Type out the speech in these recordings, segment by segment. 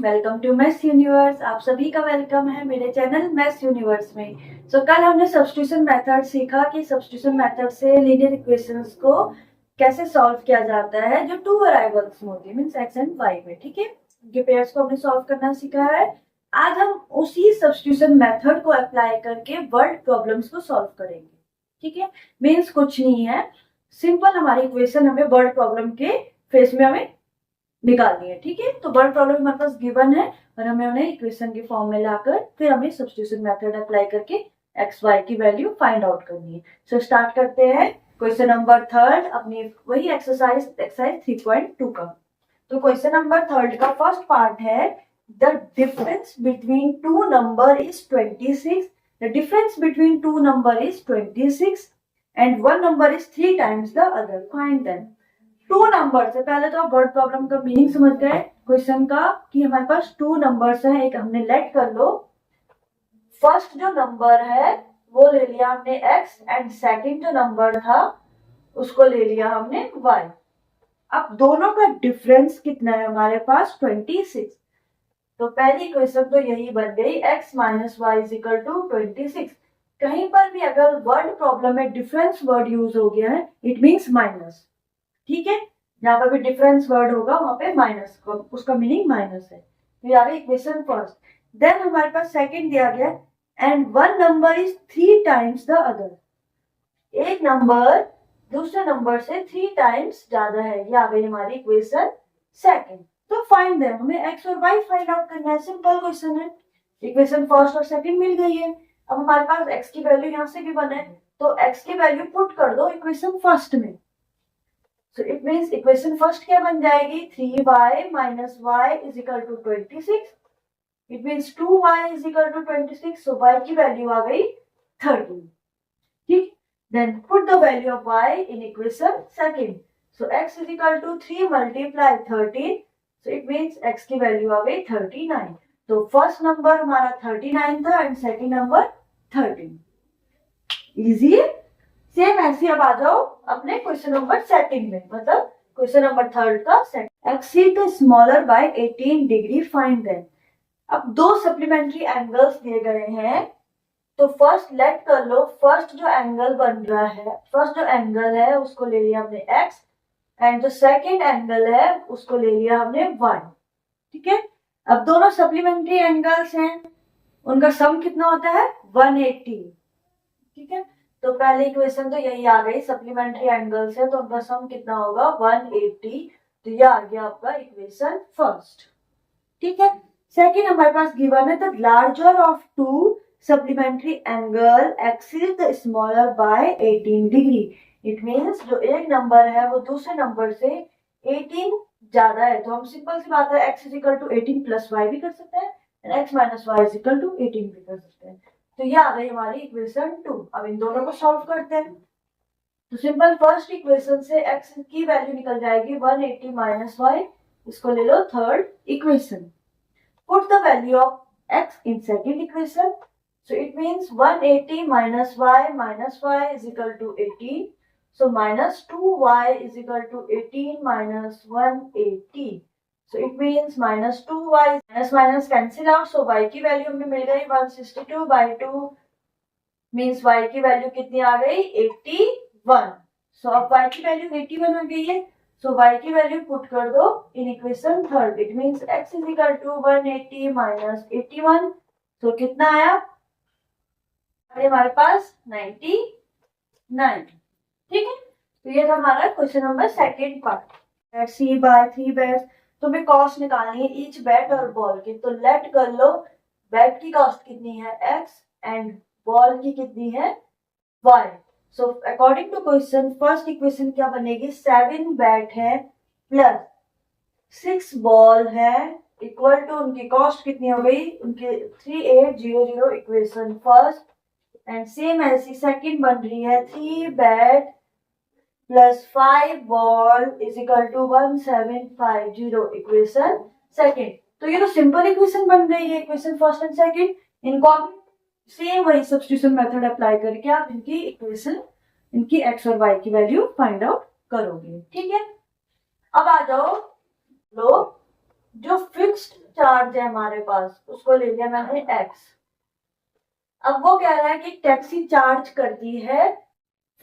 Welcome to maths universe. आप सभी का वेलकम है मेरे चैनल मैथ्स यूनिवर्स में। कल हमने सब्स्टिट्यूशन मेथड सीखा कि सब्स्टिट्यूशन मेथड से लीनियर इक्वेशंस को कैसे सॉल्व किया जाता है जो टू वेरिएबल्स में होती है, मींस एक्स एंड वाई में। ठीक है, उनके पेयर्स को हमने सॉल्व करना सीखा है। आज हम उसी सब्स्टिट्यूशन मेथड को अप्लाई करके वर्ड प्रॉब्लम्स को सॉल्व करेंगे। ठीक है, मीन्स कुछ नहीं है, सिंपल हमारी इक्वेशन हमें वर्ड प्रॉब्लम के फेस में हमें निकालनी है। ठीक है, तो वर्ड प्रॉब्लम हमारे पास गिवन है और हमें उन्हें इक्वेशन के फॉर्म में लाकर फिर हमें सब्स्टिट्यूशन मेथड अप्लाई करके एक्स वाई की वैल्यू फाइंड आउट करनी है। स्टार्ट करते हैं क्वेश्चन नंबर 3 अपनी वही एक्सरसाइज 3.2 का। तो क्वेश्चन नंबर 3 का फर्स्ट पार्ट है the difference between two number is 26। The difference between two number is 26 and one number is 3 times the other, find them. Two number से पहले तो आप वर्ड प्रॉब्लम का मीनिंग समझ गए क्वेश्चन का कि हमारे पास टू नंबर्स हैं। एक हमने लेट कर लो, फर्स्ट जो नंबर है वो ले लिया हमने x एंड सेकंड जो नंबर था उसको ले लिया हमने y। अब दोनों का डिफरेंस कितना है हमारे पास 26। तो पहली इक्वेशन तो यही बन गई x minus y is equal to 26। कहीं पर भी अगर वर्ड प्रॉब्लम में डिफरेंस वर्ड यूज हो गया है इट मीन्स माइनस। ठीक है, यहाँ पर भी डिफरेंस वर्ड होगा वहां पे माइनस, उसका मीनिंग माइनस है। तो यहाँ पे इक्वेशन फर्स्ट, देन हमारे पास सेकंड दिया गया and one number is 3 times the other. एक नंबर दूसरे नंबर से 3 टाइम्स ज्यादा है, ये आ गई हमारी इक्वेशन सेकंड। तो फाइंड देम, हमें एक्स और वाई फाइंड आउट करना है, सिंपल क्वेश्चन है। इक्वेशन फर्स्ट और सेकंड मिल गई है। अब हमारे पास एक्स की वैल्यू यहाँ से भी बने तो एक्स की वैल्यू पुट कर दो इक्वेशन फर्स्ट में। So it means equation first क्या बन जाएगी 3y minus y is equal to 26. It means 2y is equal to 26. So y की वैल्यू आ गई 13. ठीक, then put the value of y in equation second. So x is equal to 3 multiply 13. So it means x की value आ गई 39. तो first number हमारा 39 था एंड सेकंड नंबर 13। इजी है। सेम ऐसे अब आ जाओ अपने क्वेश्चन नंबर सेकंड में, मतलब क्वेश्चन नंबर 3 का second. Exceed the smaller by 18 degree, find them. अब दो सप्लीमेंट्री एंगल्स दिए गए हैं तो फर्स्ट लेट कर लो, फर्स्ट जो एंगल बन रहा है, फर्स्ट जो एंगल है उसको ले लिया हमने x एंड जो सेकंड एंगल है उसको ले लिया हमने y। ठीक है, अब दोनों सप्लीमेंट्री एंगल्स हैं, उनका सम कितना होता है 180। ठीक है, तो पहली इक्वेशन तो यही आ गई, सप्लीमेंट्री एंगल्स है तो उनका सम कितना होगा 180। तो ये आ गया आपका इक्वेशन फर्स्ट। ठीक है, सेकंड हमारे पास गिवन है the larger of to supplementary angle exceed the smaller by 18 degree. It means जो एक नंबर है वो दूसरे नंबर से 18 ज्यादा है। तो हम सिंपल सी बात है x is equal to 18 plus y भी कर सकते हैं and x minus y is equal to 18 भी कर सकते हैं। तो ये आ गई हमारी इक्वेशन 2। अब इन दोनों को सॉल्व करते हैं। तो सिंपल फर्स्ट इक्वेशन से x की वैल्यू निकल जाएगी 180 माइनस वाई, इसको ले लो third equation. Put the value of x in second equation. So it means 180 minus y is equal to 18। So minus 2y is equal to 18 minus 180। So it means minus 2y, minus minus cancel out. So y की value हमें मिल गई 162 by 2 means y की value कितनी आ गई 81। So अब y की value 81 हो गई है। So y की वैल्यू पुट कर दो in equation third. It means x is equal to 180 minus 81. So कितना आया हमारे पास 99। ठीक है, तो ये था हमारा क्वेश्चन नंबर सेकेंड पार्ट। सी बाय 3 बैट्स, तो हमें कॉस्ट निकालनी है ईच बैट और बॉल की। तो लेट कर लो बैट की कॉस्ट कितनी है x एंड बॉल की कितनी है y। So according to question first equation क्या बनेगी 7 बैट है प्लस 6 बॉल है इक्वल टू उनकी कॉस्ट कितनी हो गई उनकी 3800। इक्वेशन फर्स्ट एंड सेम ऐसी सेकंड बन रही है 3 bat plus 5 ball is equal to 1750। Equation second. तो ये तो सिंपल इक्वेशन बन गई है इक्वेशन फर्स्ट एंड सेकंड। इनको आप सेम वही सब्स्टिट्यूशन मेथड अप्लाई करके आप इनकी इक्वेशन, इनकी x और y की वैल्यू फाइंड आउट करोगे। ठीक है, अब आ जाओ लो जो फिक्स्ड चार्ज है हमारे पास, उसको ले लिया मैंने x। अब वो कह रहा है कि टैक्सी चार्ज करती है,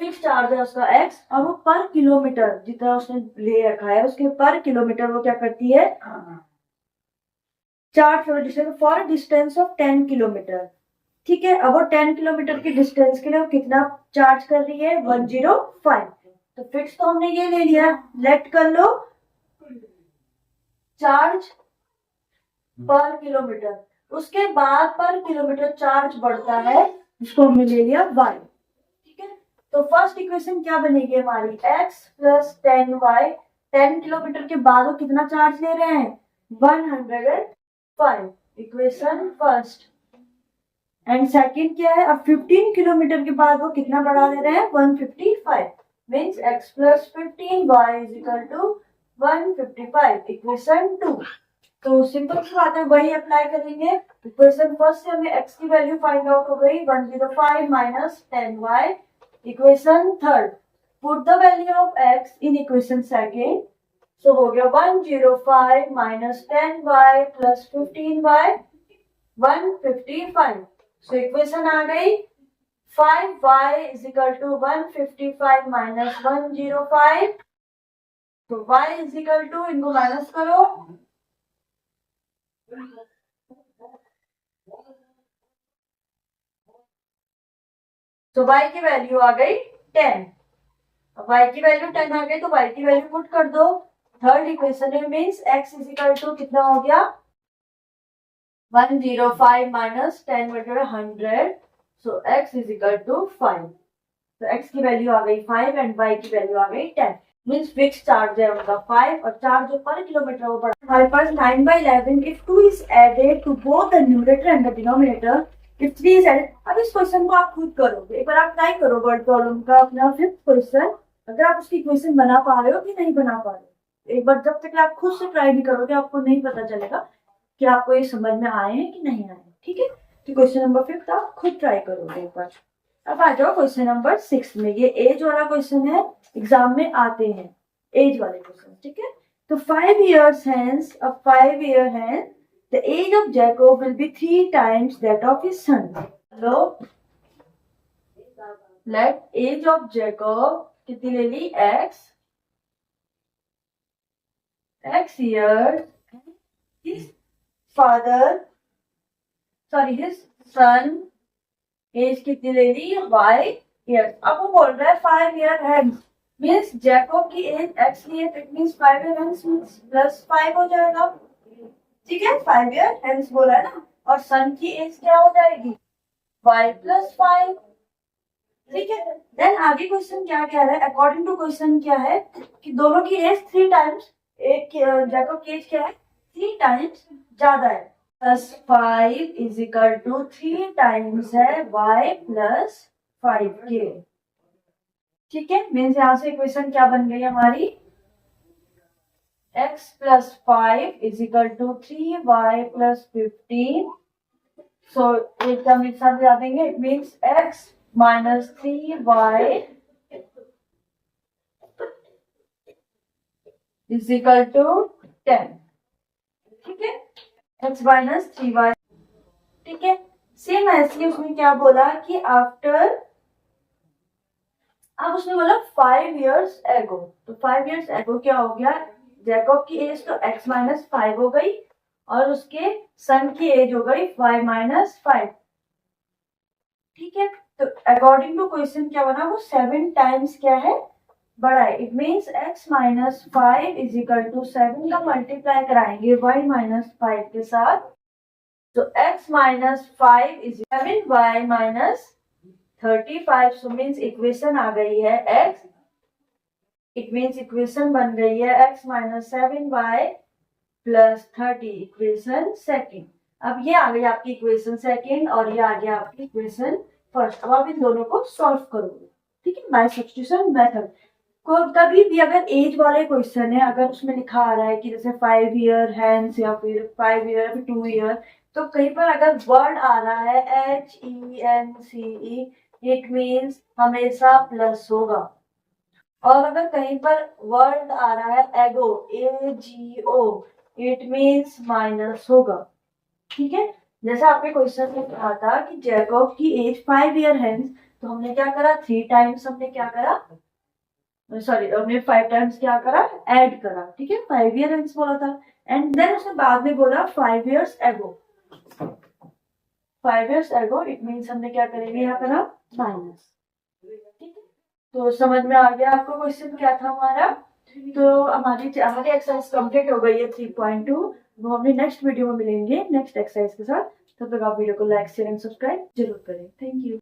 फिक्स चार्ज है उसका x, और वो पर किलोमीटर जितना उसने ले रखा है उसके पर किलोमीटर वो क्या करती है, charge for distance of 10 kilometre. ठीक है, अब वो 10 किलोमीटर की डिस्टेंस के लिए वो कितना चार्ज कर रही है, 105। तो फिक्स तो हमने ये ले लिया, लेट कर लो चार्ज पर किलोमीटर। उसके बाद पर किलोमीटर चार्ज बढ़ता है, उसको हमने ले लिया y। ठीक है, तो फर्स्ट इक्वेशन क्या बनेगी हमारी, x प्लस 10y। 10 किलोमीटर के बाद वो कितना चार्ज ले रहे हैं, 105, इक्वेशन फर्स्ट। एंड सेकंड क्या है, अब 15 किलोमीटर के बाद वो कितना बढ़ा दे रहे हैं, 155, means x plus 15y is equal to 155, equation 2। तो सिंपल सी बात है, वही अप्लाई करेंगे। इक्वेशन फर्स्ट से हमें x की वैल्यू फाइंड आउट हो गई 105 minus 10y। Equation third, put the value of x in equation second. So हो गया 105 minus 10y plus 15y 155। So equation आ गई 5y is equal to 155 minus 105। तो y इज इक्वल टू, इनको minus करो, तो y की वैल्यू आ गई 10। अब y की वैल्यू 10 आ गई तो y की वैल्यू पुट कर दो थर्ड इक्वेशन में, means x is equal to कितना हो गया, 105 माइनस 10 बटे 100। So x is equal to 5। तो x की वैल्यू आ गई 5 एंड y की वैल्यू आ गई 10। मीन्स फिक्स चार्ज है उनका 5 और चार्ज जो पर किलोमीटर वो बढ़ा। हमारे पास 9/11 if 2 is added to both the numerator and the denominator, if 3 is added. अब इस क्वेश्चन को आप खुद करोगे, एक बार आप ट्राई करो वर्ड प्रॉब्लम का अपना फिफ्थ क्वेश्चन, अगर आप उसकी इक्वेशन बना पा रहे हो कि नहीं बना पा रहे हो। एक बार जब तक आप खुद से ट्राई नहीं करोगे आपको नहीं पता चलेगा कि आपको ये समझ में आए हैं कि नहीं आए। ठीक है, तो क्वेश्चन नंबर 5 आप खुद ट्राई करोगे एक बार। अब आ जाओ क्वेश्चन नंबर 6 में। ये एज वाला क्वेश्चन है, एग्जाम में आते हैं एज वाले क्वेश्चन। ठीक है, तो 5 years hence, अब 5 year hence the age of Jacob will be 3 times that of his son. So let age of Jacob कितनी ले ली, x years, his son age कितनी ले ली, y years। अब वो बोल रहा है 5 year hence, मीन्स जैकोब की एज x ली है, it means 5 year hence means plus 5 हो जाएगा। ठीक है, 5 year hence बोला है ना, और सन की एज क्या हो जाएगी, y प्लस 5। ठीक है, देन आगे क्वेश्चन क्या कह रहा है, अकॉर्डिंग टू क्वेश्चन क्या है कि दोनों की एज 3 टाइम्स, एक जैकोब की एज क्या है, 3 टाइम्स ज्यादा है। Plus 5 is equal to 3 times है y प्लस 5k। ठीक है, मीन्स यहाँ से इक्वेशन क्या बन गई हमारी, x plus 5 is equal to 3y plus 15। So एक टर्म एक साथ मिला देंगे, it means x minus 3y is equal to 10। ठीक है, x माइनस 3y। ठीक है, सेम ऐसे उसने क्या बोला कि आफ्टर, अब उसने बोला 5 years ago, तो 5 years ago क्या हो गया, जैकोब की एज तो x माइनस 5 हो गई और उसके सन की एज हो गई y माइनस 5। ठीक है, तो अकॉर्डिंग टू क्वेश्चन क्या बना, वो 7 टाइम्स क्या है, बड़ा है। It means x minus 5 is equal to 7 का मल्टीप्लाई कराएंगे y माइनस 5 के साथ, तो x minus 5 is 7y minus 35। So means equation आ गई है x, इट मीन्स इक्वेशन बन गई है x minus 7y plus 30, equation second. अब ये आ गई आपकी इक्वेशन सेकेंड और ये आ गया आपकी इक्वेशन फर्स्ट। अब आप इन दोनों को सॉल्व करोगे। ठीक है, बाय सब्स्टिट्यूशन मेथड। को कभी भी अगर एज वाले क्वेश्चन है, अगर उसमें लिखा आ रहा है कि जैसे 5 year hence या फिर 5 year 2 year, तो कहीं पर अगर वर्ड आ रहा है HENCE, इट मीन्स हमेशा प्लस होगा। और अगर कहीं पर वर्ड आ रहा है एगो AGO, इट मीन्स माइनस होगा। ठीक है, जैसा आपके क्वेश्चन में कहा था कि जैकब की एज 5 ईयर है, तो हमने क्या करा, 3 टाइम्स हमने क्या करा, सॉरी हमने 5 टाइम्स क्या करा, ऐड करा। ठीक है, 5 ईयर हेंस बोला था, एंड देन उसने बाद में बोला 5 years ago. 5 years ago it means हमने क्या करेंगे यहाँ पर माइनस। ठीक है, तो समझ में आ गया आपको क्वेश्चन क्या था हमारा। तो हमारी एक्सरसाइज कंप्लीट हो गई है 3.2। वो हमने नेक्स्ट वीडियो में मिलेंगे नेक्स्ट एक्सरसाइज के साथ। तब तक आप वीडियो को लाइक शेयर एंड सब्सक्राइब जरूर करें। Thank you.